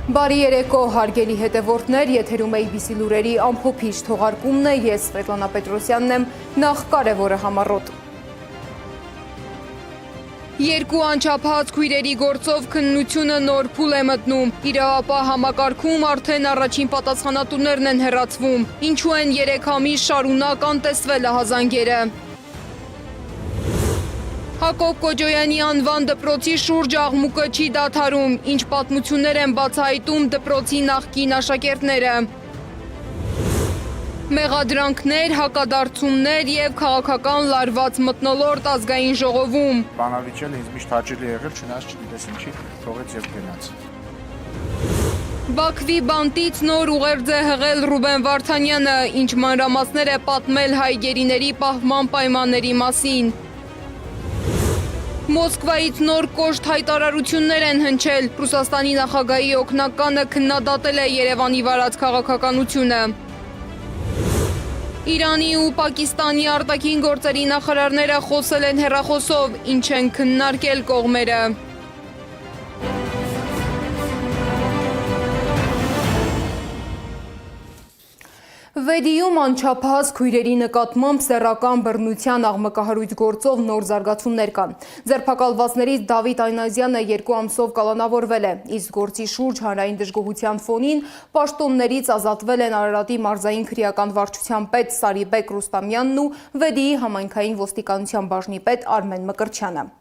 Բարի երեկո, հարգելի հետևորդներ, եթերում ABC լուրերի ամփոփիչ թողարկումն է, ես Սվետլանա Պետրոսյանն եմ, նախ կարևորը համառոտ։ Երկու անչափահաս քույրերի գործով քննությունը նոր փուլ է մտնում, իրավապահ համակարգում արդեն առաջին պատասխանատուներն են հեռացվում, ինչու են 3 ամիս շարունակ անտեսվել ահազանգերը։ Հակոբ Կոջոյանի անվան դպրոցի շուրջ աղմուկը չի դադարում, ինչ պատմություններ են բացահայտում դպրոցի նախկին աշակերտները։ Մեղադրանքներ, հակադարձումներ եւ քաղաքական լարված մթնոլորտ ազգային ժողովում։ Բանավիճելը ինձ միշտ հաճելի եղել, չնայած չգիտես ինչի, թողեց եւ գնաց։ Բաքվի բանտից նոր ուղերձ է հղել Ռուբեն Վարդանյանը, ինչ մանրամասներ է պատմել հայ գերիների պահպան պայմանների մասին։ Մոսկվայից նոր կոշտ հայտարարություններ են հնչել, Ռուսաստանի նախագահի օգնականը քննադատել է Երևանի վարած քաղաքականությունը։ Իրանի ու Պակիստանի արտաքին գործերի նախարարները խոսել են հեռախոսով, ինչ են քննարկել կողմերը։ Վեդիում անչափահաս քույրերի նկատմամբ սեռական բռնության աղմկահարույց գործով նոր զարգացումներ կան։ Ձերբակալվածներից Դավիթ Այնազյանը 2 ամսով կալանավորվել է, իսկ գործի շուրջ հանրային դժգոհության ֆոնին պաշտոններից ազատվել են Արարատի մարզային քրեական վարչության պետ Սարիբեկ Ռուստամյանն ու Վեդիի համայնքային ոստիկանության բաժնի պետ Արմեն Մկրտչյանը։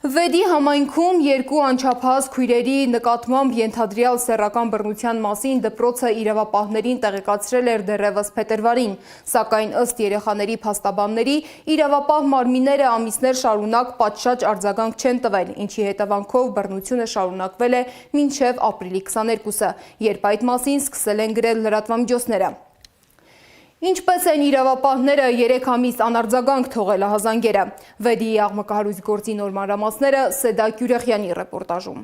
Վեդի համայնքում 2 անչափահաս քույրերի նկատմամբ ենթադրյալ սեռական բռնության մասին դպրոցը իրավապահներին տեղեկացրել էր դեռևս փետրվարին, սակայն ըստ երեխաների փաստաբանների իրավապահ մարմինները ամիսներ շարունակ պատշաճ արձագանք չեն տվել, ինչի հետևանքով բռնությունը շարունակվել է մինչև ապրիլի 22-ը, երբ այդ մասին սկսել են գրել լրատվամիջոցները։ Ինչպես են իրավապահները 3 ամիս անարձագանք թողել ահազանգերը։ Վեդիի աղմկահարույց գործի նոր մանրամասները Սեդա Կյուրեխյանի ռեպորտաժում։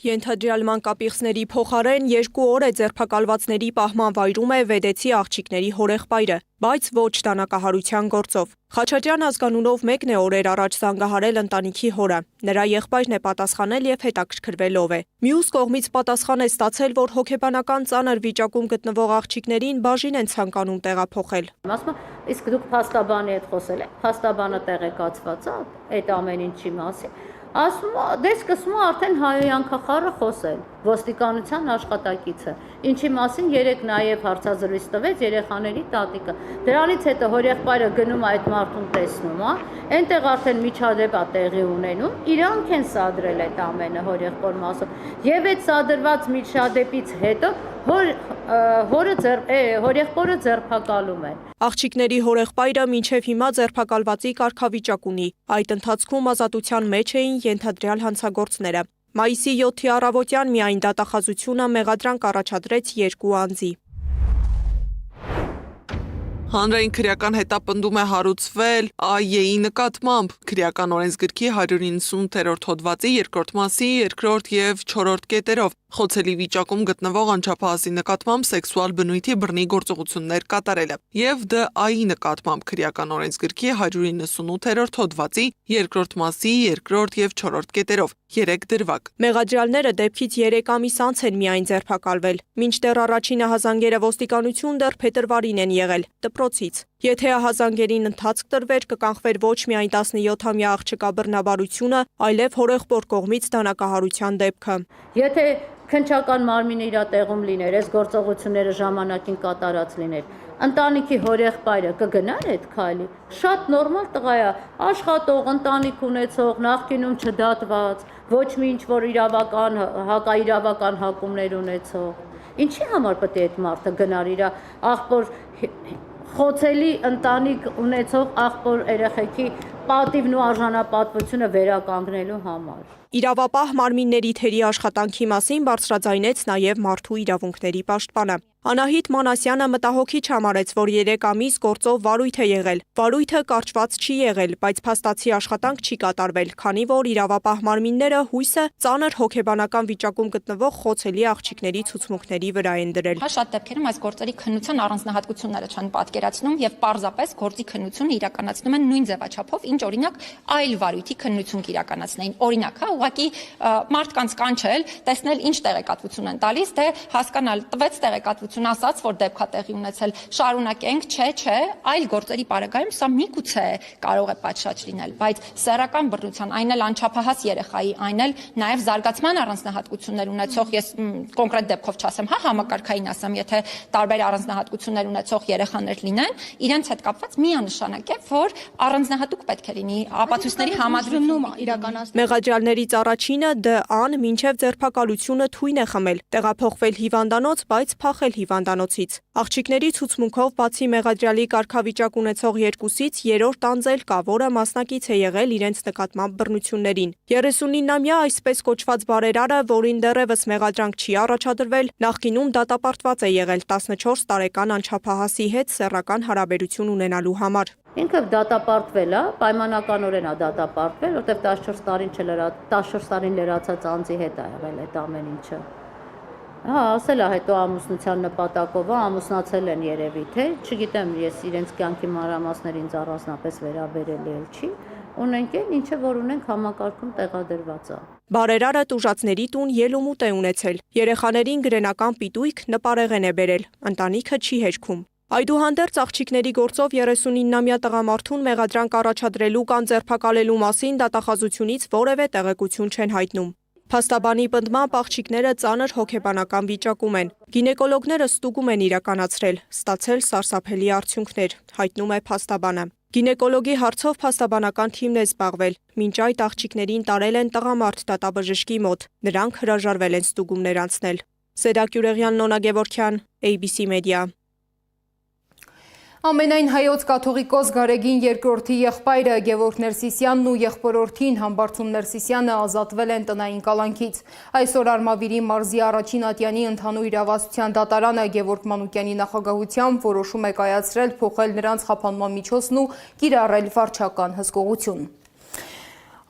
Ենթադրյալ մանկապիղծների փոխարեն 2 օր է ձերբակալվածների պահման վայրում է վեդեցի աղջիկների հորեղբայրը, բայց ոչ դանակահարության գործով։ Խաչատրյան ազգանունով մեկն է օրեր առաջ զանգահարել ընտանիքի հորը։ Նրա եղբայրն է պատասխանել եւ հետաքրքրվել ով է։ Մյուս կողմից պատասխան է ստացել, որ հոգեբանական ծանր վիճակում գտնվող աղջիկներին բաժին են ցանկանում տեղափոխել։ Ասում իսկ դուք փաստաբանի հետ խոսել եք, փաստաբանը տեղեկացված է այդ ամեն ինչի մասին։ Ասում դե սկսում արդեն հայոյան քախառը խոսել, ոստիկանության աշխատակիցը, ինչի մասին երեք նաև հարցազրույց տվեց երեխաների տատիկը։ Դրանից հետո հորեղբայրը գնում այդ մարդուն տեսնում, այնտեղ արդեն միջադեպ է տեղի ունենում, իրանք են սադրել այդ ամենը հորեղբոր մասով։ Եվ այդ սադրված միջադեպից հետո հորեղբորը ձերբակալում են։ Աղջիկների հորեղբայրը մինչև հիմա ձերբակալվածի կարգավիճակ ունի։ Այդ ընթացքում ազատության մեջ էին ենթադրյալ հանցագործները։ Մայիսի 7-ի առավոտյան միայն դատախազությունը մեղադրանք առաջադրեց 2 անձի։ Հանրային քրեական հետապնդում է հարուցվել ԱԵ-ի նկատմամբ քրեական օրենսգրքի 190-րդ հոդվածի 2-րդ մասի 2-րդ եւ 4-րդ կետերով խոցելի վիճակում գտնվող անչափահասի նկատմամբ սեքսուալ բնույթի բռնի գործողություններ կատարելը եւ ԴԱ-ի նկատմամբ քրեական օրենսգրքի 198-րդ հոդվածի 2-րդ մասի 2-րդ եւ 4-րդ կետերով 3 դրվագ։ Մեղադրյալները դեպքից 3 ամիս անց են միայն ձերբակալվել, մինչդեռ առաջին ահազանգերը ոստիկանություն դեռ փետրվարին են եղել դպրոցից։ Եթե ահազանգերին ընթացք տրվեր, կկանխվեր ոչ միայն 17-ամյա աղջկա բռնաբարությունը, այլև հորեղբոր կողմից դանակահարության դեպքը։ Եթե քննչական մարմինը իր տեղում լիներ, այս գործողությունները ժամանակին կատարած լիներ, ընտանիքի հորեղբայրը կգնար այդ քայլի։ Շատ նորմալ տղա է, աշխատող, ընտանիք ունեցող, նախկինում չդատված, ոչ մի ինչ-որ իրավական, հակաիրավական հակումներ ունեցող։ Ինչի համար պետք է այդ մարդը գնար իր աղբոր խոցելի ընտանիք ունեցող աղբոր երեխեքի պատիվն ու արժանապատվությունը վերականգնելու համար։ Իրավապահ մարմինների թերի աշխատանքի մասին բարձրաձայնեց նաև մարդու իրավունքների պաշտպանը։ Անահիտ Մանասյանը մտահոգիչ համարեց, որ 3 ամիս գործով վարույթ է եղել։ Վարույթը կարճված չի եղել, բայց փաստացի աշխատանք չի կատարվել, քանի որ իրավապահ մարմինները հույսը ծանր հոգեբանական վիճակում գտնվող խոցելի աղջիկների ցուցմունքների վրա են դրել։ Շատ դեպքերում այս գործերի քննության առանձնահատկությունները չեն պատկերացնում եւ պարզապես գործի քննությունը իրականացնում են նույն ձևաչափով, ինչ օրինակ այլ վարույթի քննություն կիրականացնեին։ Օրինակ, հա, ուղղակի մարդկանց կանչել, տեսնել ինչ տեղեկատվություն են տալիս, թե հասկանալ, տվեց տեղեկատվություն, ասաց, որ դեպք է տեղի ունեցել, շարունակենք, չէ, այլ գործերի պարագայում սա միգուցե կարող է պատշաճ լինել, բայց սեռական բռնության, այն էլ անչափահաս երեխայի, այն էլ նաև զարգացման առանձնահատկություններ ունեցող, ես կոնկրետ դեպքով չասեմ, հա, համակարգային ասեմ, եթե տարբեր առանձնահատկություններ ունեցող երեխաներ լինեն, իրենց հետ կապված միանշանակ է, որ առանձնահատուկ պետք է լինի ապացույցների համադրում իրականացնել։ Մեղադրյալներից առաջինը ԴԱ-ն մինչև ձերբակալությունը թույն է խմել, տեղափոխվել հիվանդանոց, բայց փախել հիվանդանոցից։ Աղջիկների ցուցմունքով բացի մեղադրյալի կարգավիճակ ունեցող երկուսից երրորդ անձել կա, որը մասնակից է եղել իրենց նկատմամբ բռնություններին։ 39-ամյա այսպես կոչված բարերարը, որին դեռևս մեղադրանք չի առաջադրվել, նախկինում դատապարտված է եղել 14 տարեկան անչափահասի հետ սեռական հարաբերություն ունենալու համար։ Ինքը դատապարտվել է, պայմանականորեն է դատապարտվել, որտեղ 14 տարին լրացած անձի հետ է եղել այդ ամեն ինչը։ Հա, ասել է հետո ամուսնության նպատակով, ամուսնացել են երևի, թե, չգիտեմ, ես իրենց կյանքի մանրամասներին ինձ առանձնապես վերաբերելի էլ չի, ունենք էլ ինչը որ ունենք համակարգում տեղադրված է։ Բարերարը տուժածների տուն ելումուտ է ունեցել։ Երեխաներին գրենական պիտույք նպարեղեն է բերել, ընտանիքը չի հերքում։ Այդուհանդերձ աղջիկների գործով 39-ամյա տղամարդուն մեղադրանք առաջադրելու կամ ձերբակալելու մասին դատախազությունից որևէ տեղեկություն չեն հայտնում։ Փաստաբանի պնդմամբ աղջիկները ծանր հոգեբանական վիճակում են։ Գինեկոլոգները ստուգում են իրականացրել, ստացել սարսափելի արդյունքներ, հայտնում է փաստաբանը։ Գինեկոլոգի հարցով փաստաբանական թիմն է զբաղվել։ Մինչ այդ աղջիկներին տարել են տղամարդ դատաբժշկի մոտ։ Նրանք հրաժարվել են ստուգումներ անցնել։ Սեդակ Յուրեղյան, Նոնա Գևորգյան, ABC Media։ Ամենայն հայոց կաթողիկոս Գարեգին երկրորդի եղբայրը Գևորգ Ներսիսյանն ու եղբորորդին Համբարձում Ներսիսյանը ազատվել են տնային կալանքից։ Այսօր Արմավիրի մարզի առաջին ատյանի ընդհանուր իրավասության դատարանը Գևորգ Մանուկյանի նախագահությամբ որոշում է կայացրել փոխել նրանց խափանման միջոցն ու կիրառել վարչական հսկողություն։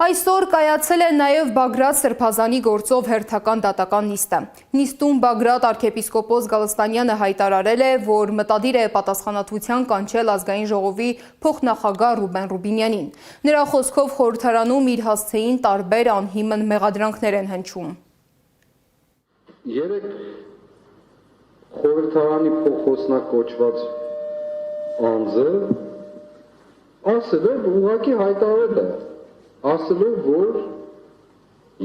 Այսօր կայացել է նաև Բագրատ Սրբազանի գործով հերթական դատական նիստը։ Նիստում Բագրատ arczepiskopos Գալստանյանը հայտարարել է, որ մտադիր է պատասխանատվության կանչել ազգային ժողովի փոխնախագահ Ռուբեն Ռուբինյանին։ Նրա խոսքով խորհրդարանում իր հասցեին տարբեր անհիմն մեղադրանքներ են հնչում։ Երեք խորհրդարանի փոխոսնակ կոչված անձը ասել է, ուղղակի հայտարարել է, ասելով, որ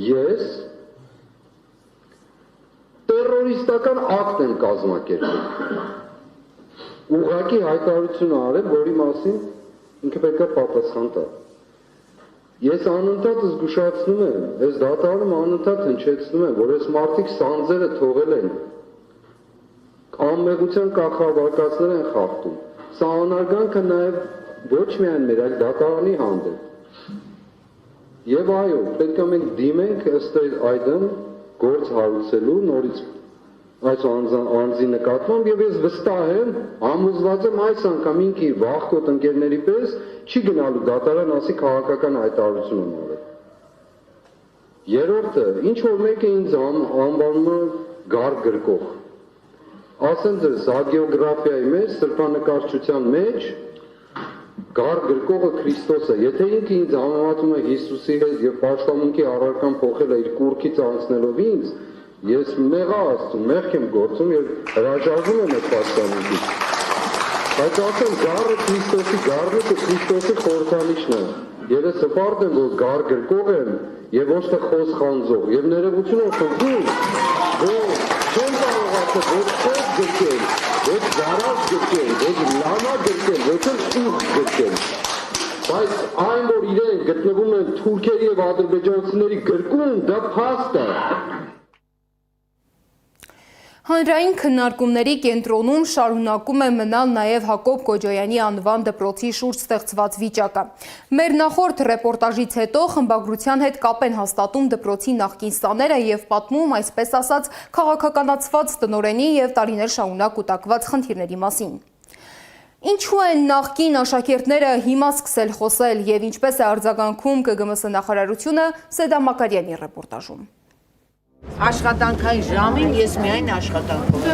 ես տերորիստական ակտ եմ կազմակերպել։ Ուղղակի հայտարարություն արել, որի մասին ինքը պետք է պատասխան տա։ Ես անընդհատ զգուշացնում եմ, այս դատարանում անընդհատ հնչեցնում եմ, որ այս մարդիկ սանձերը թողել են, անմեղության կախարդակացներ են խախտում։ Սա անարգանքը նաև ոչ միայն մեր, այլ դատարանի հանդեպ։ Եվ այո, պետք է մենք դիմենք ըստ այդմ գործ հարուցելու նորից այս անձի նկատմամբ եւ ես վստահ եմ, համոզված եմ այս անգամ ինքը իր վախկոտ ընկերների պես չի գնալու դատարան ասի քաղաքական հայտարարություն ունենալ։ Երրորդը, ինչ որ մեկը ինձ անվանում է գար գրկող։ Ասեմ ձեզ, հագեոգրաֆիայի մեջ, սրբանկարչության մեջ Գար գրկողը Քրիստոս է, եթե ինքը ինձ համեմատում է Հիսուսի հետ եւ պաշտամունքի առարկան փոխել է իր կուրքից անցնելով ինձ, ես մեղա Աստծո, մեղք եմ գործում եւ հրաժարվում եմ այդ պաշտամունքից։ Բայց ասեմ, գարը Քրիստոսի գարն է, Քրիստոսի խորհրդանիշն է։ Եվ ես հպարտ եմ, որ գար գրկող եմ եւ ոչ թե խոս խանձող եւ ներողություն խնդրում, որ չեմ կարողացել ոչ խոս գրկել, ոչ զարած գրկել, ոչ լամա գրկել, ոչ ուղ գրկել։ Բայց այն, որ իրենք գտնվում են թուրքերի եւ ադրբեջանցիների գրկում, դա փաստ է։ Հանրային քննարկումների կենտրոնում շարունակում է մնալ նաև Հակոբ Կոջոյանի անվան դպրոցի շուրջ ստեղծված վիճակը։ Մեր նախորդ ռեպորտաժից հետո խմբագրության հետ կապ են հաստատում դպրոցի նախկին սաները եւ պատմում, այսպես ասած, քաղաքականացված տնօրենի եւ տարիներ շարունակ կուտակված խնդիրների մասին։ Ինչու են նախկին աշակերտները հիմա սկսել խոսել եւ ինչպես է արձագանքում ԿԳՄՍ նախարարությունը Սեդա Մակարյանի ռեպորտաժում։ Աշխատանքային ժամին ես միայն աշխատանքով։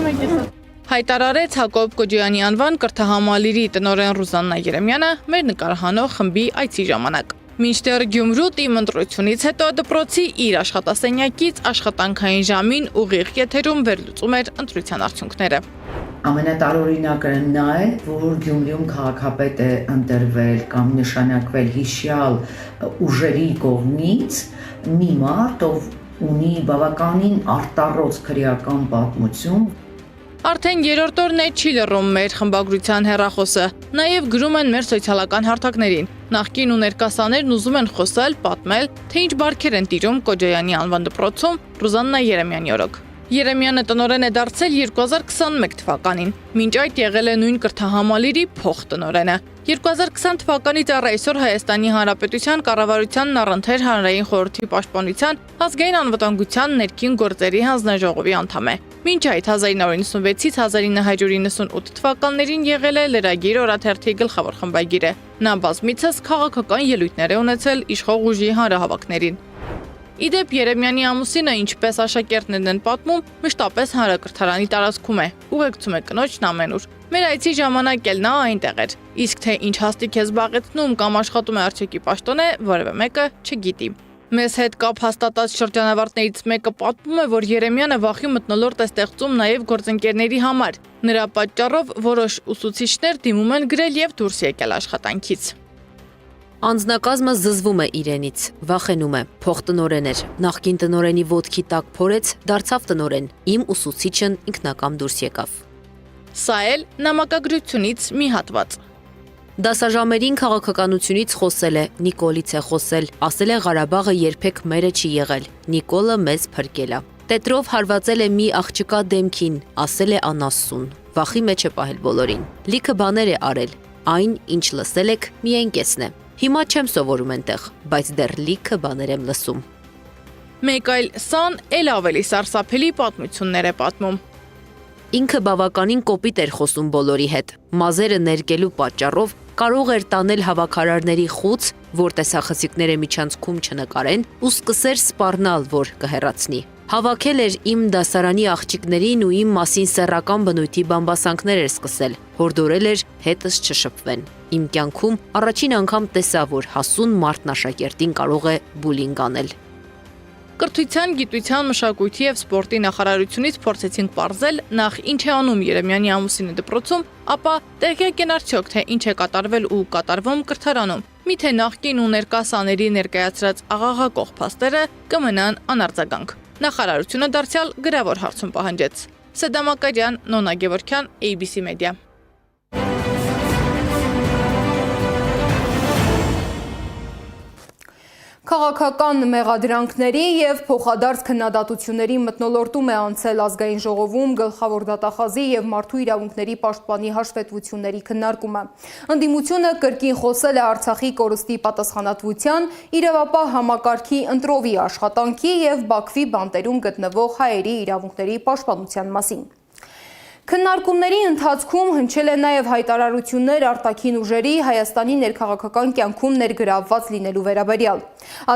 Հայտարարեց Հակոբ Կոջոյանի անվան կրթահամալիրի տնօրեն Ռուզաննա Երեմյանը մեր նկարահանող խմբի այցի ժամանակ։ Մինչդեռ Գյումրու թիմ ընտրությունից հետո դպրոցի իր աշխատասենյակից աշխատանքային ժամին ուղիղ եթերում վերլուծում էր ընտրության արդյունքները։ Ամենատարօրինակը նա է, որ Գյումրիում քաղաքապետ է ընտրվել կամ նշանակվել հիշյալ ուժերի կողմից մի մարդ, ով ունի բավականին արտառոց քրեական պատմություն։ Արդեն երրորդ օրն է չի լռում մեր խմբագրության հեռախոսը, նաև գրում են մեր սոցիալական հարթակներին։ Նախկին ու ներկասաներն ուզում են խոսել, պատմել, թե ինչ բարքեր են տիրում Կոջոյանի անվան դպրոցում Ռուզաննա Երեմյանի օրոք։ Երեմյանը տնօրեն է դարձել 2021 թվականին, մինչ այդ եղել է նույն կրթահամալիրի փոխտնօրենը։ 2020 թվականից առ այսօր Հայաստանի Հանրապետության կառավարությանն առընթեր հանրային խորհրդի պաշտպանության ազգային անվտանգության ներքին գործերի հանձնաժողովի անդամ է։ Մինչ այդ 1996-ից 1998 թվականներին եղել է Լրագիր օրաթերթի գլխավոր խմբագիրը։ Նա բազմիցս քաղաքական ելույթներ է ունեցել իշխող ուժի հանրահավաքներին։ Իդեպ Երեմյանի ամուսինը, ինչպես աշակերտներն են պատմում, մշտապես հանրակրթարանի տարածքում է, ուղեկցում է կնոջն ամենուր։ Մեր այցի ժամանակ էլ նա այնտեղ էր, իսկ թե ինչ հաստիք է զբաղեցնում կամ աշխատում է արտաքի պաշտոն է, որևէ մեկը չգիտի։ Մեզ հետ կապ հաստատած շրջանավարտներից մեկը պատմում է, որ Երեմյանը վախի մթնոլորտ է ստեղծում նաև գործընկերների համար։ Նրա պատճառով որոշ ուսուցիչներ դիմում են գրել եւ դուրս եկել աշխատանքից։ Անձնակազմը զզվում է իրենից, վախենում է, փոխտնօրեն էր, նախկին տնօրենի ոտքի տակ փորեց, դարձավ տնօրեն, իմ ուսուցիչն ինքնակամ դուրս եկավ։ Սա էլ նամակագրությունից մի հատված։ Դասաժամերին քաղաքականությունից խոսել է, Նիկոլից է խոսել, ասել է Ղարաբաղը երբեք մերը չի եղել, Նիկոլը մեզ փրկել է։ Տետրով հարվածել է մի աղջկա դեմքին, ասել է անասուն, վախի մեջ է պահել բոլորին։ Լիքը բաներ է արել, այն, ինչ լսել եք, միայն կեսն է։ Հիմա չեմ սովորում այնտեղ, բայց դեռ լիքը բաներ եմ լսում։ Մեկ այլ սան էլ ավելի սարսափելի պատմություններ է պատմում։ Ինքը բավականին կոպիտ էր խոսում բոլորի հետ։ Մազերը ներկելու պատճառով կարող էր տանել հավաքարարների խուց, որ տեսախցիկները միջանցքում չնկարեն, ու սկսեր սպառնալ, որ կհեռացնի։ Հավաքել էր իմ դասարանի աղջիկներին ու իմ մասին սեռական բնույթի բամբասանքներ էր սկսել, հորդորել էր հետս չշփվեն։ Իմ կյանքում առաջին անգամ տեսա, որ հասուն մարդն աշակերտին կարող է բուլինգ անել։ Կրթության, գիտության, մշակույթի եւ սպորտի նախարարությունից փորձեցինք պարզել նախ ինչ է անում Երեմյանի ամուսինը դպրոցում, ապա տեղյակ են արդյոք թե ինչ է կատարվել ու կատարվում կրթարանում։ Միթե նախկին ու ներկա սաների ներկայացրած աղաղակող փաստերը կմնան անարձագանք։ Նախարարությունը դարձյալ գրավոր հարցում պահանջեց։ Սեդա Մակարյան, Նոնա Գևորգյան, ABC Media։ Քաղաքական մեղադրանքների եւ փոխադարձ քննադատությունների մթնոլորտում է անցել ազգային ժողովում գլխավոր դատախազի եւ մարդու իրավունքների պաշտպանի հաշվետվությունների քննարկումը։ Ընդդիմությունը կրկին խոսել է Արցախի կորստի պատասխանատվության, իրավապահ համակարգի ընտրովի աշխատանքի եւ Բաքվի բանտերում գտնվող հայերի իրավունքների պաշտպանության մասին։ Քննարկումների ընթացքում հնչել է նաև հայտարարություններ արտաքին ուժերի Հայաստանի ներքաղաքական կյանքում ներգրավված լինելու վերաբերյալ։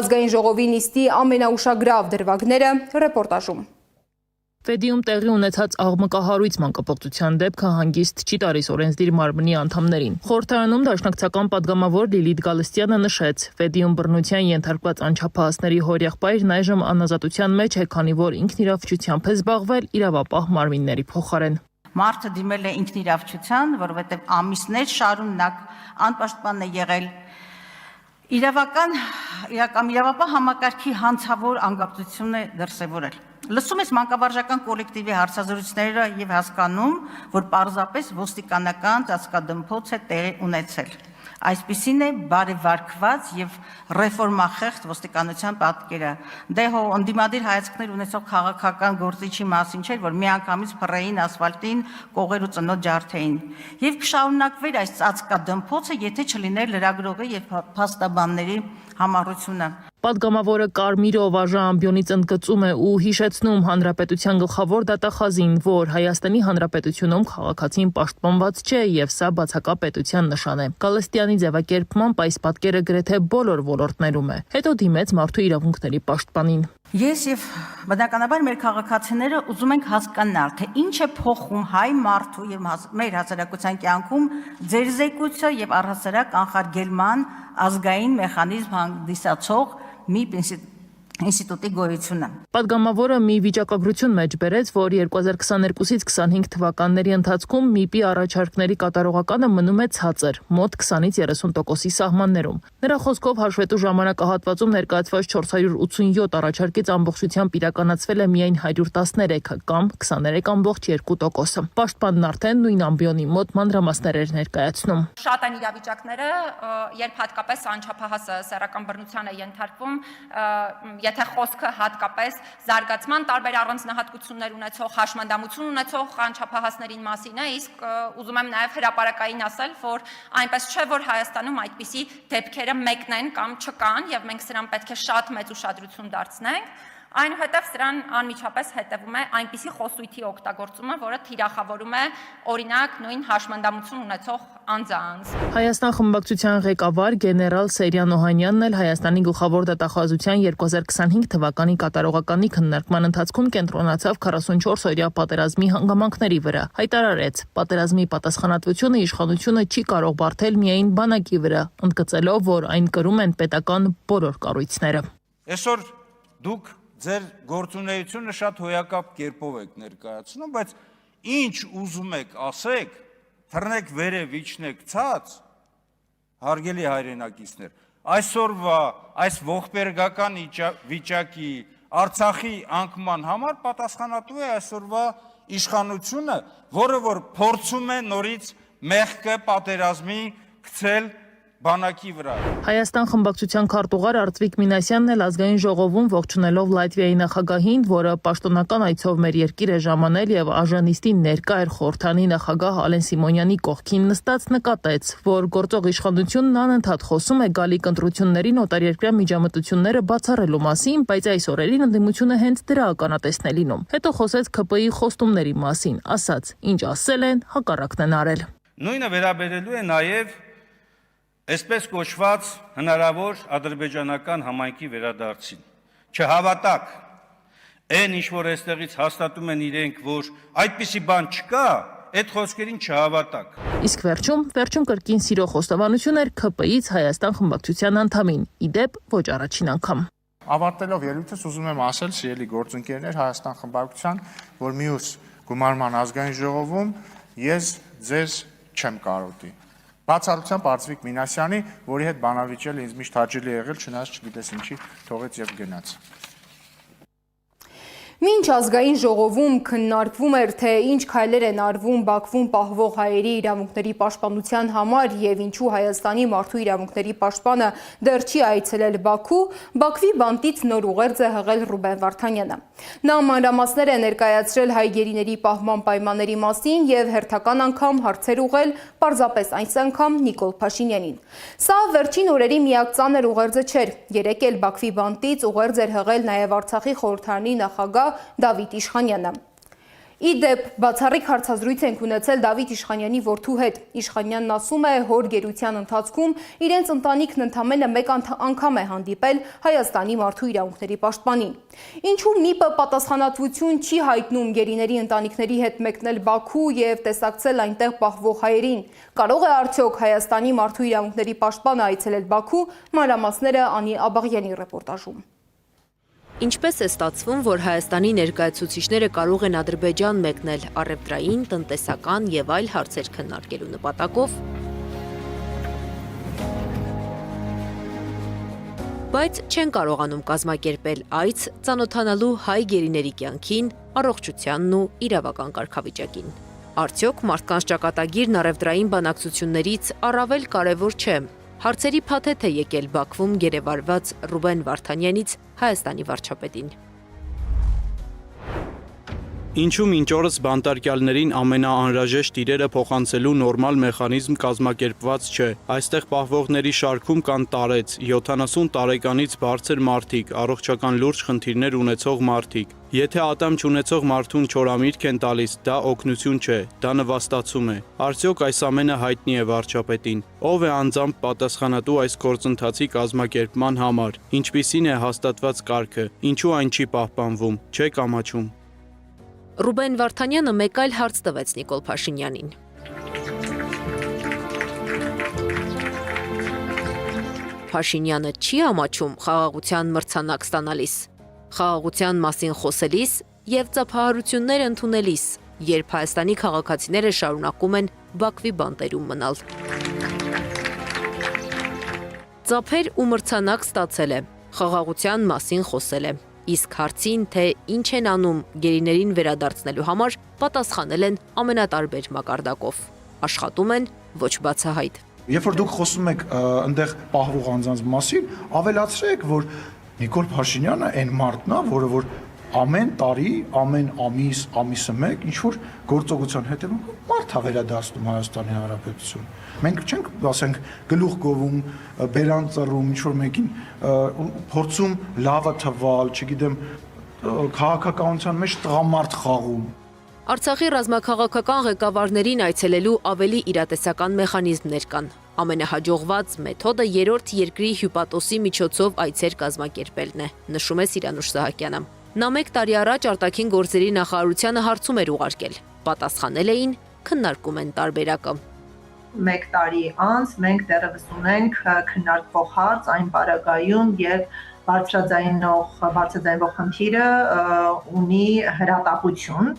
Ազգային ժողովի նիստի ամենաուշագրավ դրվագները ռեպորտաժում։ Ֆեդիում տեղի ունեցած աղմկահարույց մանկապղծության դեպքը հանգիստ չի տալիս օրենսդիր մարմնի անդամներին։ Խորհրդարանում դաշնակցական падգամավոր Լիլիթ Գալստյանը նշեց, Ֆեդիում բռնության ենթարկված անչափահասների հորեղբայրն այժմ անազատության մեջ է, քանի որ ինքնիրավչությամբ է զբաղվել իրավապահ մարմինների փոխարեն։ Մարդը դիմել է ինքնիրավչության, որովհետև ամիսներ շարունակ անպաշտպան է եղել իրավապահ համակարգի հանցավոր անկապվածություն է դրսևորել։ Լսում ես մանկավարժական կոլեկտիվի հարցազրույցները եւ հասկանում, որ պարզապես ոստիկանական ծածկադմփոց է տեղի ունեցել։ Այսպիսին է բարեվարկված եւ ռեֆորմախեղծ ոստիկանության պատկերը։ Դե հո ընդդիմադիր հայացքներ ունեցող քաղաքական գործիչի մասին չէր, որ միանգամից փռեին ասֆալտին, կողեր ու ծնոտ ջարդեին։ Եվ կշարունակվեր այս ծածկադմփոցը, եթե չլիներ լրագրողի եւ փաստաբանների համառությունը։ Պատգամավորը Կարմիր Օվաժա ամբիոնից ընդգծում է ու հիշեցնում Հանրապետության գլխավոր դատախազին, որ Հայաստանի Հանրապետությունում քաղաքացին պաշտպանված չէ եւ սա բացակա պետության նշան է։ Գալստյանի ձևակերպմամբ այս պատկերը գրեթե բոլոր ոլորտներում է։ Հետո դիմեց մարդու իրավունքների պաշտպանին։ Ես եւ բնականաբար մեր քաղաքացիները ուզում ենք հասկանալ, թե ինչ է փոխում հայ մարդու եւ մեր հասարակության կյանքում ձեր զեկույցը եւ առհասարակ անխարգելման ազգային մեխանիզմ հանդիսացող մի ինստիտուտի գոյությունը։ Պատգամավորը մի վիճակագրություն մեջ բերեց, որ 2022-ից 25 թվականների ընթացքում ՄԻՊ-ի առաջարկների կատարողականը մնում է ցածր, մոտ 20-ից 30%-ի սահմաններում։ Նրա խոսքով հաշվետու ժամանակահատվածում ներկայացված 487 առաջարկից ամբողջությամբ իրականացվել է միայն 113 կամ 23.2%։ Պաշտպանն արդեն նույն ամբիոնի մոտ մանրամասներ էր ներկայացնում։ Շատ են իրավիճակները, երբ հատկապես անչափահաս սեռական բռնության է ենթարկվում, եթե խոսքը հատկապես զարգացման տարբեր առանձնահատկություններ ունեցող, հաշմանդամություն ունեցող անչափահասներին մասին է, իսկ ուզում եմ նաև հրապարակային ասել, որ այնպես չէ, որ Հայաստանում այդպիսի դեպքերը մեկն են կամ չկան, եւ մենք սրան պետք է շատ մեծ ուշադրություն դարձնենք, այնուհետև սրան անմիջապես հետևում է այնպիսի խոսույթի օգտագործումը, որը թիրախավորում է օրինակ նույն հաշմանդամություն ունեցող անձանց։ Հայաստան խմբակցության ղեկավար գեներալ Սերյան Օհանյանն էլ Հայաստանի գլխավոր դատախազության 2025 թվականի կատարողականի քննարկման ընթացքում կենտրոնացավ 44-օրյա պատերազմի հանգամանքների վրա։ Հայտարարեց, պատերազմի պատասխանատվությունը իշխանությունը չի կարող բարթել միայն բանակի վրա, ընդգծելով, որ այն կրում են պետական բոլոր կառույցները։ Այսօր դուք ձեր գործունեությունը շատ հոյակապ կերպով եք ներկայացնում, բայց ինչ ուզում եք ասեք, թռնեք վերև, իջնեք ցած, հարգելի հայրենակիցներ, այսօրվա այս ողբերգական վիճակի Արցախի անկման համար պատասխանատու է այսօրվա իշխանությունը, որը որ փորձում է նորից մեղքը պատերազմի գցել բանակի վրա։ Հայաստան խմբակցության քարտուղար Արտվիկ Մինասյանն էլ ազգային ժողովում ողջունելով Լատվիայի նախագահին, որը պաշտոնական այցով մեր երկիր է ժամանել եւ աժանիստին ներկա էր խորհրդանի նախագահ Ալեն Սիմոնյանի կողքին նստած, նկատեց, որ գործող իշխանությունն անընդհատ խոսում է գալիք ընտրություններին օտարերկրյա միջամտությունները բացառելու մասին, բայց այս օրերին ընդդիմությունը հենց դրա ականատեսն է լինում։ Հետո խոսեց ՔՊ-ի խոստումների մասին, ասաց, ինչ ասել են, հակառակն են արել։ Նույնը վերաբերելու է նաեւ այսպես կոչված հնարավոր ադրբեջանական համայնքի վերադարձին։ Չհավատակ, այն ինչ որ այստեղից հաստատում են իրենք, որ այդպիսի բան չկա, այդ խոսքերին չհավատակ։ Իսկ վերջում կրկին սիրո խոստովանություն էր ՔՊ-ից Հայաստան խմբակցության անդամին, իդեպ ոչ առաջին անգամ։ Ավարտելով ելույթս ուզում եմ ասել, սիրելի գործընկերներ Հայաստան խմբակցության, որ մյուս գումարման ազգային ժողովում ես ձեզ չեմ կարոտի։ Բացառությամբ Արտվիկ Մինասյանի, որի հետ բանավիճել ինձ միշտ հաճելի եղել, չնայած չգիտես ինչի թողեց եւ գնաց։ Մինչ ազգային ժողովում քննարկվում էր, թե ինչ քայլեր են արվում Բաքվում պահվող հայերի իրավունքների պաշտպանության համար եւ ինչու Հայաստանի մարդու իրավունքների պաշտպանը դեռ չի այցելել Բաքու, Բաքվի բանտից նոր ուղերձ է հղել Ռուբեն Վարդանյանը։ Նա մանրամասներ է ներկայացրել հայ գերիների պահման պայմանների մասին եւ հերթական անգամ հարցեր ուղղել պարզապես այս անգամ Նիկոլ Փաշինյանին։ Սա վերջին օրերի միակ ծանր ուղերձը չէր։ Երեկ էլ Բաքվի բանտից ուղերձ էր հղել նաեւ Արցախի խորհրդարանի նախագահ Դավիթ Իշխանյանը։ Իդեպ բացառիկ հարցազրույց ենք ունեցել Դավիթ Իշխանյանի որդու հետ։ Իշխանյանն ասում է, հոր գերության ընթացքում իրենց ընտանիքն ընդամենը մեկ անգամ է հանդիպել Հայաստանի մարդու իրավունքների պաշտպանին։ Ինչու ՄԻՊ-ը պատասխանատվություն չի հայտնում գերիների ընտանիքների հետ մեկնել Բաքու եւ տեսակցել այնտեղ պահվող հայերին։ Կարող է արդյոք Հայաստանի մարդու իրավունքների պաշտպանը այցելել Բաքու, մանրամասները Անի Աբաղյանի ռեպորտաժում։ Ինչպես է ստացվում, որ Հայաստանի ներկայացուցիչները կարող են Ադրբեջան մեկնել առևտրային, տնտեսական եւ այլ հարցեր քննարկելու նպատակով, բայց չեն կարողանում կազմակերպել այց ծանոթանալու հայ գերիների կյանքին, առողջությանն ու իրավական կարգավիճակին։ Արդյոք մարդկանց ճակատագիրն առևտրային բանակցություններից առավել կարևոր չէ։ Հարցերի փաթեթ է եկել Բաքվում գերեվարված Ռուբեն Վարդանյանից Հայաստանի վարչապետին։ Ինչու մինչ օրս բանտարկյալներին ամենաանհրաժեշտ իրերը փոխանցելու նորմալ մեխանիզմ կազմակերպված չէ։ Այստեղ պահվողների շարքում կան տարեց, 70 տարեկանից բարձր մարդիկ, առողջական լուրջ խնդիրներ ունեցող մարդիկ։ Եթե ատամ չունեցող մարդուն չորամիրգ են տալիս, դա օգնություն չէ, դա նվաստացում է։ Արդյոք այս ամենը հայտնի է վարչապետին։ Ով է անձամբ պատասխանատու այս գործընթացի կազմակերպման համար։ Ինչպիսին է հաստատված կարգը, ինչու այն չի պահպանվում, չէ կամաչում։ Ռուբեն Վարդանյանը մեկ այլ հարց տվեց Նիկոլ Փաշինյանին։ Փաշինյանը չի ամաչում խաղաղության մրցանակ ստանալիս, խաղաղության մասին խոսելիս եւ ծափահարություններ ընդունելիս, երբ Հայաստանի քաղաքացիները շարունակում են Բաքվի բանտերում մնալ։ Ծափեր ու մրցանակ ստացել է, խաղաղության մասին խոսել է։ Իսկ հարցին, թե ինչ են անում գերիներին վերադարձնելու համար, պատասխանել են ամենատարբեր մակարդակով։ Աշխատում են ոչ բացահայտ։ Երբ որ դուք խոսում եք այնտեղ պահվող անձանց մասին, ավելացրեք, որ Նիկոլ Փաշինյանը այն մարդն է, որը որ ամեն տարի, ամեն ամիս, ամիսը մեկ ինչ որ գործողության հետևանքով մարդ է վերադարձնում Հայաստանի Հանրապետություն։ Մենք չենք, ասենք, գլուխ գովում, բերան ծռում, ինչ որ մեկին փորձում լավը թվալ, չգիտեմ, քաղաքականության մեջ տղամարդ խաղում։ Արցախի ռազմաքաղաքական ղեկավարներին այցելելու ավելի իրատեսական մեխանիզմներ կան։ Ամենահաջողված մեթոդը երրորդ երկրի հյուպատոսի միջոցով այցեր կազմակերպելն է, նշում է Սիրանուշ Սահակյանը։ Նա 1 տարի առաջ արտաքին գործերի նախարարությանը հարցում էր ուղարկել։ Պատասխանել էին, քննարկում են տարբերակը։ 1 տարի անց մենք դեռևս ունենք քննարկվող հարց այն պարագայում, երբ բարձրաձայնվող խնդիրը ունի հրատապություն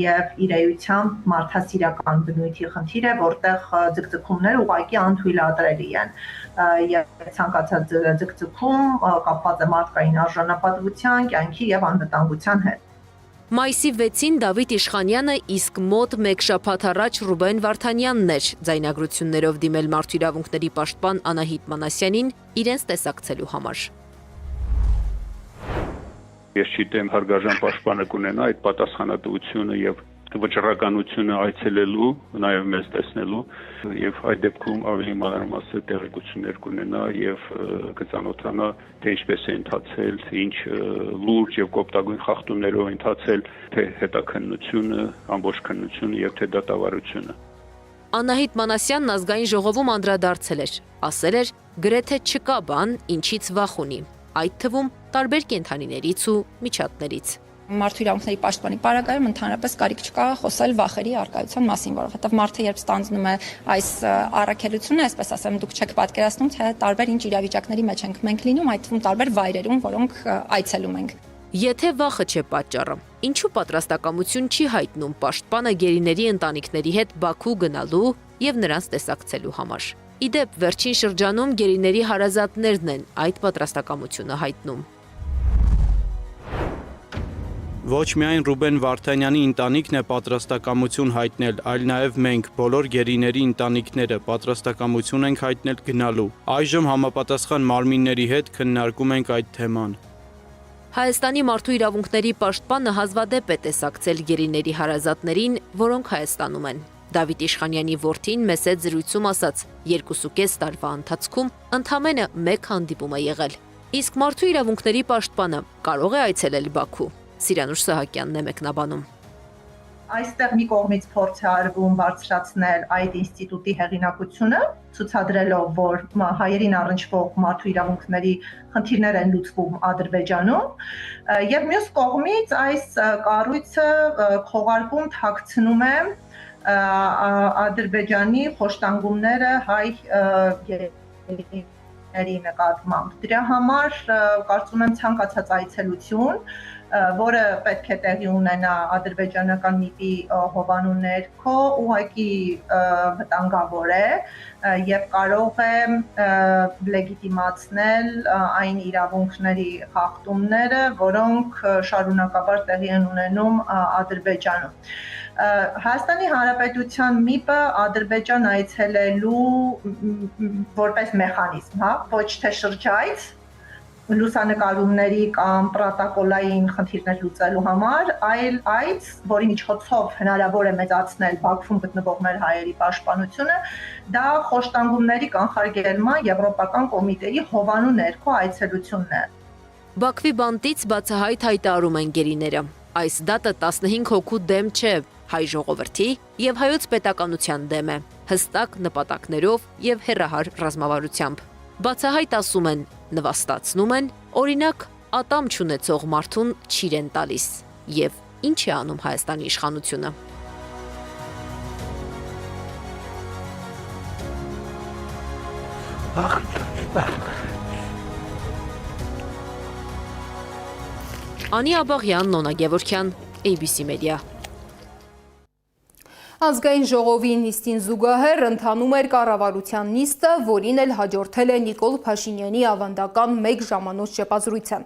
եւ իրեյությամբ մարդասիրական բնույթի խնդիր է, որտեղ ձգձգումները ուղղակի անթույլատրելի են եւ ցանկացած ձգձգում կապված է մարդկային արժանապատվության, կյանքի եւ անվտանգության հետ։ Մայիսի 6-ին Դավիթ Իշխանյանը իսկ մոտ 1 շաբաթ առաջ Ռուբեն Վարդանյանն էր ձայնագրություններով դիմել մարդու իրավունքների պաշտպան Անահիտ Մանասյանին իրենց տեսակցելու համար։ Ես չգիտեմ հարգարժան պաշտպանը կունենա այդ պատասխանատվությունը եւ վճռականությունը այցելելու, նաեւ մեզ տեսնելու եւ այդ դեպքում ավելի մանրամասն տեղեկություններ կունենա եւ կծանոթանա թե ինչպես է ընթացել, ինչ լուրջ եւ կոպտագույն խախտումներով ընթացել, թե հետաքննությունը, ամբողջ քննությունը եւ թե դատավարությունը։ Անահիտ Մանասյանն ազգային ժողովում անդրադարձել էր, ասել էր, գրեթե չկա բան, ինչից վախ ունի, այդ թվում տարբեր կենդանիներից ու միջատներից։ Մարդու իրավունքների պաշտպանի պարագայում ընդհանրապես կարիք չկա խոսել վախերի առկայության մասին, որովհետև մարդը երբ ստանձնում է այս առաքելությունը, այսպես ասեմ, դուք չեք պատկերացնում, թե տարբեր ինչ իրավիճակների մեջ ենք մենք լինում, այդ թվում տարբեր վայրերում, որոնք այցելում ենք։ Եթե վախը չէ պատճառը, ինչու պատրաստակամություն չի հայտնում պաշտպանը գերիների ընտանիքների հետ Բաքու գնալու եւ նրանց տեսակցելու համար։ Իդեպ վերջին շրջանում գերիների հարազատներն են այդ պատրաստակամությունը հայտնում։ Ոչ միայն Ռուբեն Վարդանյանի ընտանիքն է պատրաստակամություն հայտնել, այլ նաև մենք, բոլոր գերիների ընտանիքները պատրաստակամություն ենք հայտնել գնալու։ Այժմ համապատասխան մարմինների հետ քննարկում ենք այդ թեման։ Հայաստանի մարդու իրավունքների պաշտպանը հազվադեպ է տեսակցել գերիների հարազատներին, որոնք Հայաստանում են։ Դավիթ Իշխանյանի որդին մեծ զրույցում ասաց, 2.5 տարվա ընթացքում ընդամենը 1 հանդիպում է եղել։ Իսկ մարդու իրավունքների պաշտպանը կարող է այցելել Բաքու։ Սիրանուշ Սահակյանն է մեկնաբանում։ Այստեղ մի կողմից փորձ է արվում բարձրացնել այդ ինստիտուտի հեղինակությունը, ցուցադրելով, որ հայերին առնչվող մարդու իրավունքների խնդիրներ են լուծվում Ադրբեջանում, եւ մյուս կողմից այս կառույցը քողարկում թաքցնում է Ադրբեջանի խոշտանգումները հայ գերիների նկատմամբ։ Դրա համար կարծում եմ ցանկացած այցելություն, որը պետք է տեղի ունենա ադրբեջանական ՄԻՊ-ի հովանու ներքո, ուղղակի վտանգավոր է եւ կարող է լեգիտիմացնել այն իրավունքների խախտումները, որոնք շարունակաբար տեղի են ունենում Ադրբեջանում։ Հայաստանի Հանրապետության ՄԻՊ-ը Ադրբեջան այցելելու որպես մեխանիզմ, ոչ թե շրջայց, լուսանկարումների կամ պրոտոկոլային խնդիրներ լուծելու համար, այլ այդ, որի միջոցով հնարավոր է մեծացնել Բաքվում գտնվող մեր հայերի պաշտպանությունը, դա խոշտանգումների կանխարգելման Եվրոպական կոմիտեի հովանու ներքո այցելությունն է։ Բաքվի բանտից բացահայտ հայտարարում են գերիները։ Այս դատը 15 հոգու դեմ չէ, հայ ժողովրդի եւ հայոց պետականության դեմ է, հստակ նպատակներով եւ հեռահար ռազմավարությամբ։ Բացահայտ ասում են, նվաստացնում են, օրինակ ատամ չունեցող մարդուն չիրեն տալիս։ Եվ ինչ է անում Հայաստանի իշխանությունը։ Անի Աբաղյան, Նոնա Գևորքյան, ABC Media։ Ազգային ժողովի նիստին զուգահեռ ընթանում էր կառավարության նիստը, որին էլ հաջորդել է Նիկոլ Փաշինյանի ավանդական 1 ժամանոց շփազրույցը։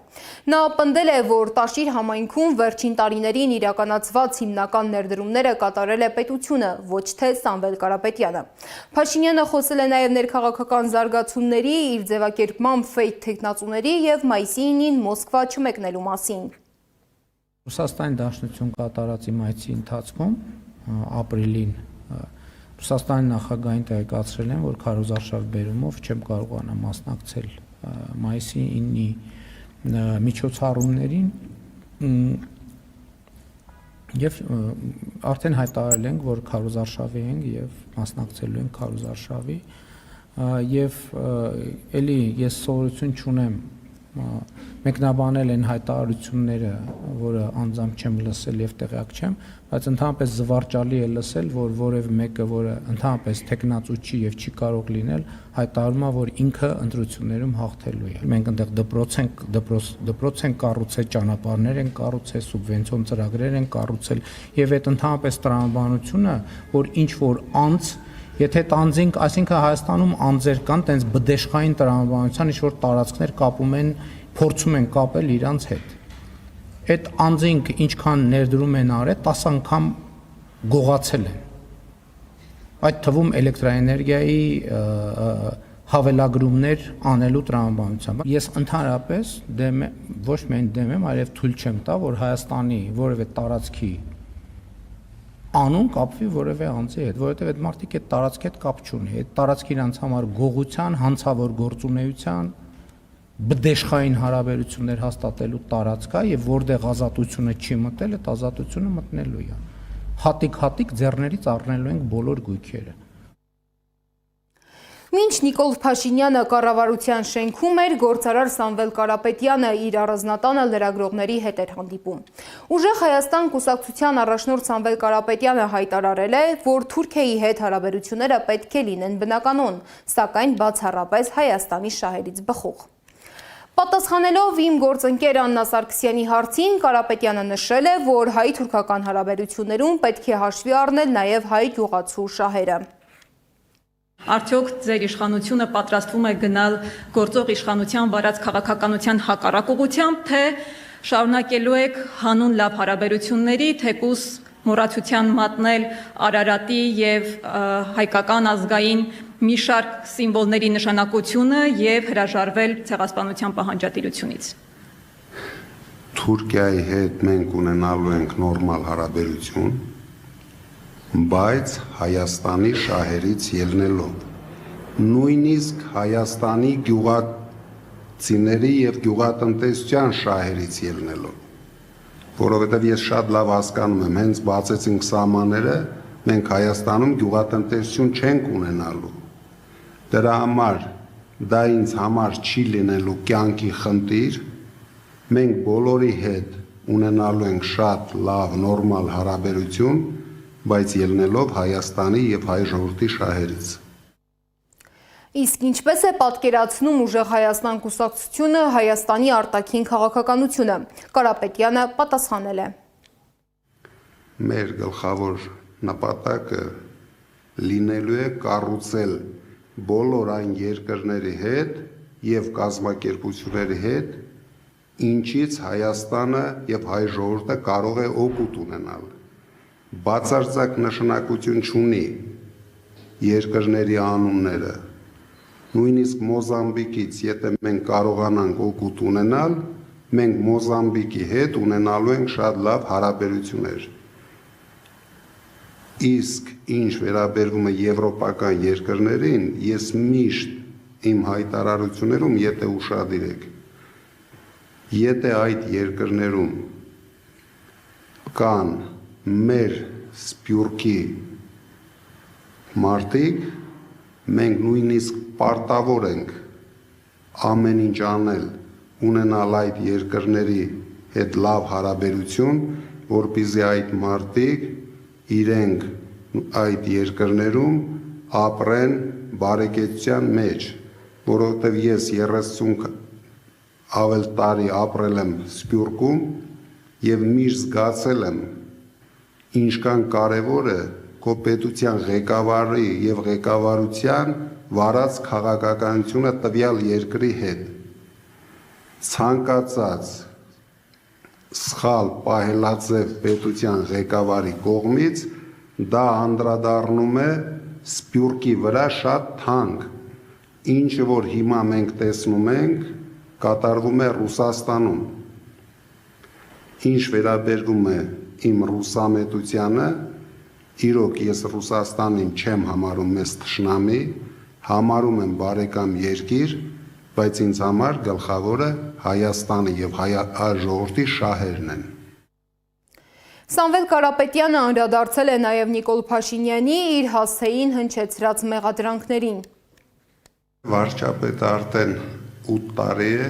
Նա պնդել է, որ Տաշիր համայնքում վերջին տարիներին իրականացված հիմնական ներդրումները կատարել է պետությունը, ոչ թե Սամվել Կարապետյանը։ Փաշինյանը խոսել է նաև ներքաղաքական զարգացումների, իր ձևակերպմամբ ֆեյք թեկնածուների եւ մայիսի 9-ին Մոսկվա չմեկնելու մասին։ Ռուսաստանի Դաշնություն կատարած իմ այցի ընթացքում ապրիլին Ռուսաստանի նախագահին տեղեկացրել են, որ քարոզարշավ բերումով չեմ կարողանա մասնակցել մայիսի 9-ի միջոցառումներին եւ արդեն հայտարարել ենք, որ քարոզարշավի ենք եւ մասնակցելու ենք քարոզարշավի եւ էլի ես սովորություն չունեմ մեկնաբանել են հայտարարությունները, որը անձամբ չեմ լսել եւ տեղյակ չեմ, բայց ընդհանրապես զվարճալի է լսել, որ որևէ մեկը, որը ընդհանրապես տեխնացու չի եւ չի կարող լինել, հայտարարում է, որ ինքը ընտրություններում հաղթելու է։ Մենք այնտեղ դպրոց են կառուցել, ճանապարհներ են կառուցել, սուբվենցիոն ծրագրեր են կառուցել եւ այդ ընդհանրապես տրամաբանությունը, որ ինչ որ անձ Եթե տանձինք, այսինքն Հայաստանում անձեր կան, տենց բդեշխային տրամաբանության ինչ որ տարածքներ կապում են, փորձում են կապել իրանց հետ։ Այդ անձինք ինչքան ներդրում են արել, 10 անգամ գողացել են։ Այդ թվում էլեկտրաէներգիայի հավելագրումներ անելու տրամաբանությամբ։ Ես ընդհանրապես դեմ ոչ միայն դեմ եմ, այլև թույլ չեմ տա, որ Հայաստանի որևէ տարածքի անուն կապվի որևէ անձի հետ, որովհետև այդ մարդիկ այդ տարածքի հետ կապ չունի։ Այդ տարածքը իրանց համար գողության, հանցավոր գործունեության, բդեշխային հարաբերություններ հաստատելու տարածք է եւ որտեղ ազատությունը չի մտել, այդ ազատությունը մտնելու է։ Հատիկ ձեռներից առնելու ենք բոլոր գույքերը։ Մինչ Նիկոլ Փաշինյանը կառավարության շենքում էր, գործարար Սամվել Կարապետյանը իր առանձնատանը լրագրողների հետ էր հանդիպում։ Ուժեղ Հայաստան կուսակցության առաջնորդ Սամվել Կարապետյանը հայտարարել է, որ Թուրքիայի հետ հարաբերությունները պետք է լինեն բնականon, սակայն բացառապես Հայաստանի շահերից բխող։ Պատասխանելով իմ գործընկեր Աննա Սարգսյանի հարցին, Կարապետյանը նշել է, որ հայ-թուրքական հարաբերություններում պետք է հաշվի առնել նաև հայ գյուղացու շահերը։ Արդյոք ձեր իշխանությունը պատրաստվում է գնալ գործող իշխանության վարած քաղաքականության հակառակ ուղղությամբ, թե շարունակելու եք հանուն լավ հարաբերությունների, թեկուզ մոռացության մատնել Արարատի եւ հայկական ազգային մի շարք սիմվոլների նշանակությունը եւ հրաժարվել ցեղասպանության պահանջատիրությունից։ Թուրքիայի հետ մենք ունենալու ենք նորմալ հարաբերություն, բայց Հայաստանի շահերից ելնելով նույնիսկ Հայաստանի գյուղացիների եւ գյուղատնտեսության շահերից ելնելով, որովհետեւ ես շատ լավ հասկանում եմ, հենց բացեցինք սահմանները, մենք Հայաստանում գյուղատնտեսություն չենք ունենալու։ Դրա համար դա ինձ համար չի լինելու կյանքի խնդիր, մենք բոլորի հետ ունենալու ենք շատ լավ նորմալ հարաբերություն, բայց ելնելով Հայաստանի եւ հայ ժողովրդի շահերից։ Իսկ ինչպես է պատկերացնում ուժեղ Հայաստան կուսակցությունը Հայաստանի արտաքին քաղաքականությունը, Կարապետյանը պատասխանել է։ Մեր գլխավոր նպատակը լինելու է կառուցել բոլոր այն երկրների հետ եւ կազմակերպությունների հետ, ինչից Հայաստանը եւ հայ ժողովուրդը կարող է օգուտ ունենալ։ Բացարձակ նշանակություն չունի երկրների անունները, նույնիսկ Մոզամբիկից, եթե մենք կարողանանք օգուտ ունենալ, մենք Մոզամբիկի հետ ունենալու ենք շատ լավ հարաբերություններ։ Իսկ ինչ վերաբերվում է եվրոպական երկրներին, ես միշտ իմ հայտարարություններում եթե ուշադիր եք, եթե այդ երկրներում կան մեր սփյուռքի մարդիկ, մենք նույնիսկ պարտավոր ենք ամեն ինչ անել, ունենալ այդ երկրների հետ լավ հարաբերություն, որպեսզի այդ մարդիկ իրենք այդ երկրներում ապրեն բարեկեցության մեջ, որովհետև ես 30 ավել տարի ապրել եմ Սփյուռքում եւ միշտ զգացել եմ ինչքան կարեւոր է քո պետության ղեկավարի եւ ղեկավարության վարած քաղաքականությունը տվյալ երկրի հետ։ Ցանկացած սխալ պահելաձև պետության ղեկավարի կողմից դա անդրադառնում է Սփյուռքի վրա շատ թանկ, ինչը որ հիմա մենք տեսնում ենք, կատարվում է Ռուսաստանում։ Ինչ վերաբերվում է իմ ռուսամետությանը, իրոք ես Ռուսաստանին չեմ համարում մեծ թշնամի, համարում եմ բարեկամ երկիր, բայց ինձ համար գլխավորը Հայաստանը եւ հայ ժողովրդի շահերն են։ Սամվել Կարապետյանը անդրադարձել է նաև Նիկոլ Փաշինյանի իր հասցեին հնչեցրած մեղադրանքներին։ Վարչապետը արդեն 8 տարի է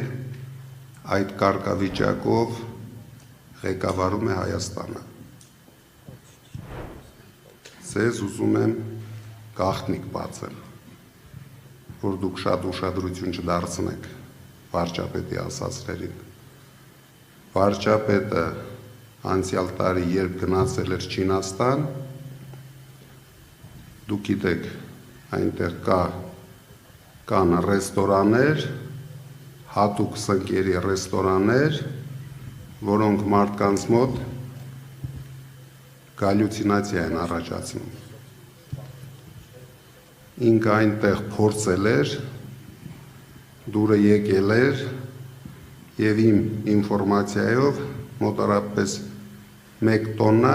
այդ կարգավիճակով ղեկավարում է Հայաստանը։ Ձեզ ուզում եմ գաղտնիք բացել, որ դուք շատ ուշադրություն չդարձնեք վարչապետի ասածներին։ Վարչապետը անցյալ տարի երբ գնացել էր Չինաստան, դուք գիտեք, այնտեղ կան ռեստորաններ, հատուկ սնկերի ռեստորաններ, որոնք մարդկանց մոտ գալյուցինացիա են առաջացնում։ Ինքը այնտեղ փորձել էր, դուրը եկել էր եւ իմ ինֆորմացիայով մոտարապես 1 տոննա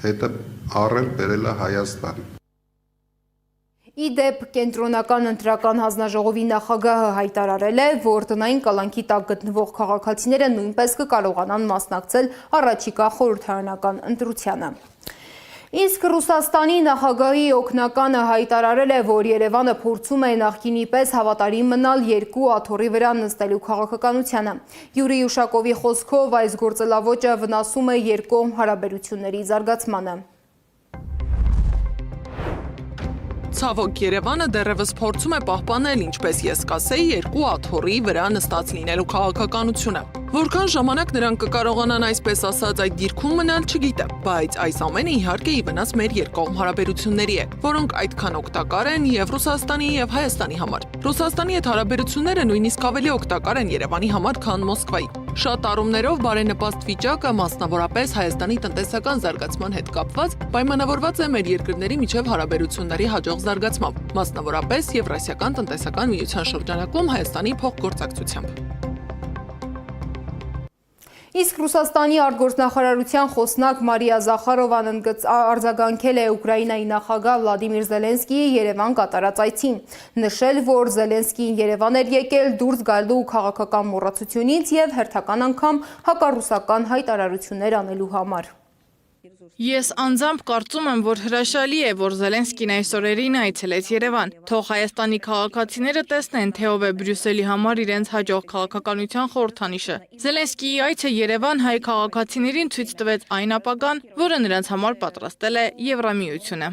հետը առել բերել է Հայաստան։ Իդեպ կենտրոնական ընտրական հանձնաժողովի նախագահը հայտարարել է, որ տնային կալանքի տակ գտնվող քաղաքացիները նույնպես կկարողանան մասնակցել առաջիկա խորհրդարանական ընտրությանը։ Իսկ Ռուսաստանի նախագահի օգնականը հայտարարել է, որ Երևանը փորձում է նախկինի պես հավատարիմ մնալ երկու աթոռի վրա նստելու քաղաքականությանը։ Յուրի Ուշակովի խոսքով այս գործելավոճը վնասում է երկկողմ հարաբերությունների զարգացմանը։ Ցավոք Երևանը դեռևս փորձում է պահպանել, ինչպես ես կասեի, երկու աթոռի վրա նստած լինելու քաղաքականությունը։ Որքան ժամանակ նրանք կկարողանան այսպես ասած այդ դիրքում մնալ, չգիտեմ, բայց այս ամենը իհարկե ի վնաս մեր երկկողմ հարաբերությունների է, որոնք այդքան օգտակար են եւ Ռուսաստանի եւ Հայաստանի համար։ Ռուսաստանի հետ հարաբերությունները նույնիսկ ավելի օգտակար են Երևանի համար, քան Մոսկվայի։ Շատ առումներով բարենպաստ վիճակը, մասնավորապես Հայաստանի տնտեսական զարգացման հետ կապված, պայմանավորված է մեր երկրների միջև հարաբերությունների հաջող զարգացմամբ, մասնավորապես Եվրասիական տնտեսական միության շրջանակում Հայաստանի փոխգործակցությամբ։ Իսկ Ռուսաստանի արտգործնախարարության խոսնակ Մարիա Զախարովան արձագանքել է Ուկրաինայի նախագահ Վլադիմիր Զելենսկիի Երևան կատարած այցին, նշել, որ Զելենսկին Երևան էր եկել դուրս գալու քաղաքական մոռացությունից եւ հերթական անգամ հակառուսական հայտարարություններ անելու համար։ Ես անձամբ կարծում եմ, որ հրաշալի է, որ Զելենսկին այս օրերին այցելեց Երևան։ Թող Հայաստանի քաղաքացիները տեսնեն, թե ով է Բրյուսելի համար իրենց հաջող քաղաքականության խորհրդանիշը։ Զելենսկիի այցը Երևան հայ քաղաքացիներին ցույց տվեց այն ապագան, որը նրանց համար պատրաստել է Եվրամիությունը։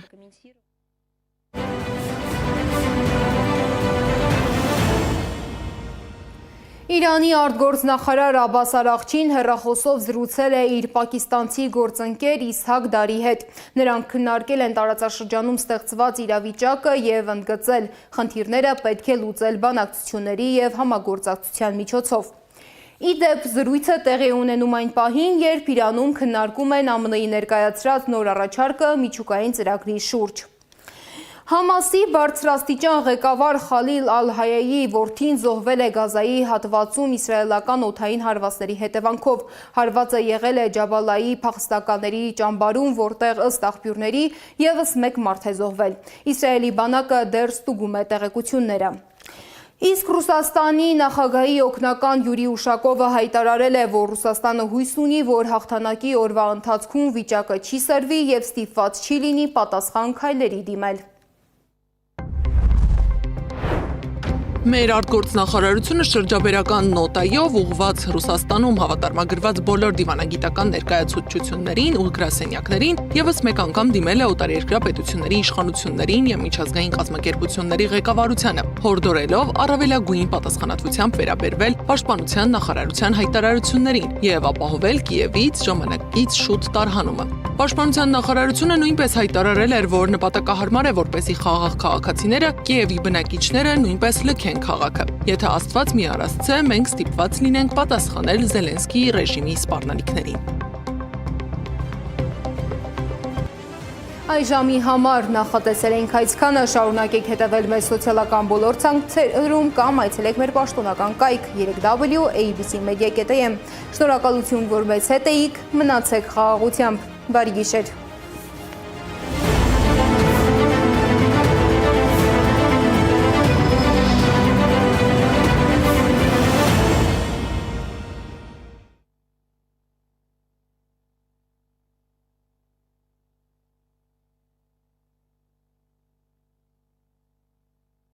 Իրանի արտգործնախարար Աբբաս Արաղչին հեռախոսով զրուցել է իր պակիստանցի գործընկեր Իսհակ Դարի հետ։ Նրանք քննարկել են տարածաշրջանում ստեղծված իրավիճակը եւ ընդգծել, խնդիրները պետք է լուծել բանակցությունների եւ համագործակցության միջոցով։ Իդեպ զրույցը տեղի ունենում այն պահին, երբ Իրանում քննարկում են ԱՄՆ-ի ներկայացրած նոր առաջարկը միջուկային ծրագրի շուրջ։ Համասի բարձրաստիճան ղեկավար Խալիլ Ալ-Հայայի որդին զոհվել է Գազայի հատվածում իսրայելական օդային հարվածների հետևանքով։ Հարվածը եղել է Ջաբալայի փախստականների ճամբարում, որտեղ ըստ աղբյուրների ևս մեկ մարդ է զոհվել։ Իսրայելի բանակը դեռ ստուգում է տեղեկությունները։ Իսկ Ռուսաստանի նախագահի օգնական Յուրի Ուշակովը հայտարարել է, որ Ռուսաստանը հույս ունի, որ հաղթանակի օրվա ընթացքում վիճակը չի սրվի եւ ստիպված չի լինի պատասխան քայլերի դիմել։ Մեր արտգործնախարարությունը շրջաբերական նոտայով ուղղված Ռուսաստանում հավատարմագրված բոլոր դիվանագիտական ներկայացուցչություններին ու գրասենյակներին ևս մեկ անգամ դիմել է օտարերկրյա պետությունների իշխանություններին եւ միջազգային կազմակերպությունների ղեկավարությանը, հորդորելով առավելագույն պատասխանատվությամբ վերաբերվել պաշտպանության նախարարության հայտարարություններին եւ ապահովել Կիևից ժամանակից շուտ տարհանումը։ Պաշտպանության նախարարությունը նույնպես հայտարարել էր, որ նպատակահարմար է, որպեսզի խաղաղ քաղաքացիները Կիևի բնակիչները նույնպես լքեն քաղաքը։ Եթե Աստված մի արասցե, մենք ստիպված լինենք պատասխանել Զելենսկիի ռեժիմի սպառնալիքներին։ Այժմի համար նախատեսել ենք այսքանը, շարունակեք հետևել մեր սոցիալական բոլոր ցանցերում կամ այցելեք մեր պաշտոնական կայք 3w.abc.media.am։ Շնորհակալություն, որ մեզ հետ էիք, մնացեք խաղաղությամբ, բարի գիշեր։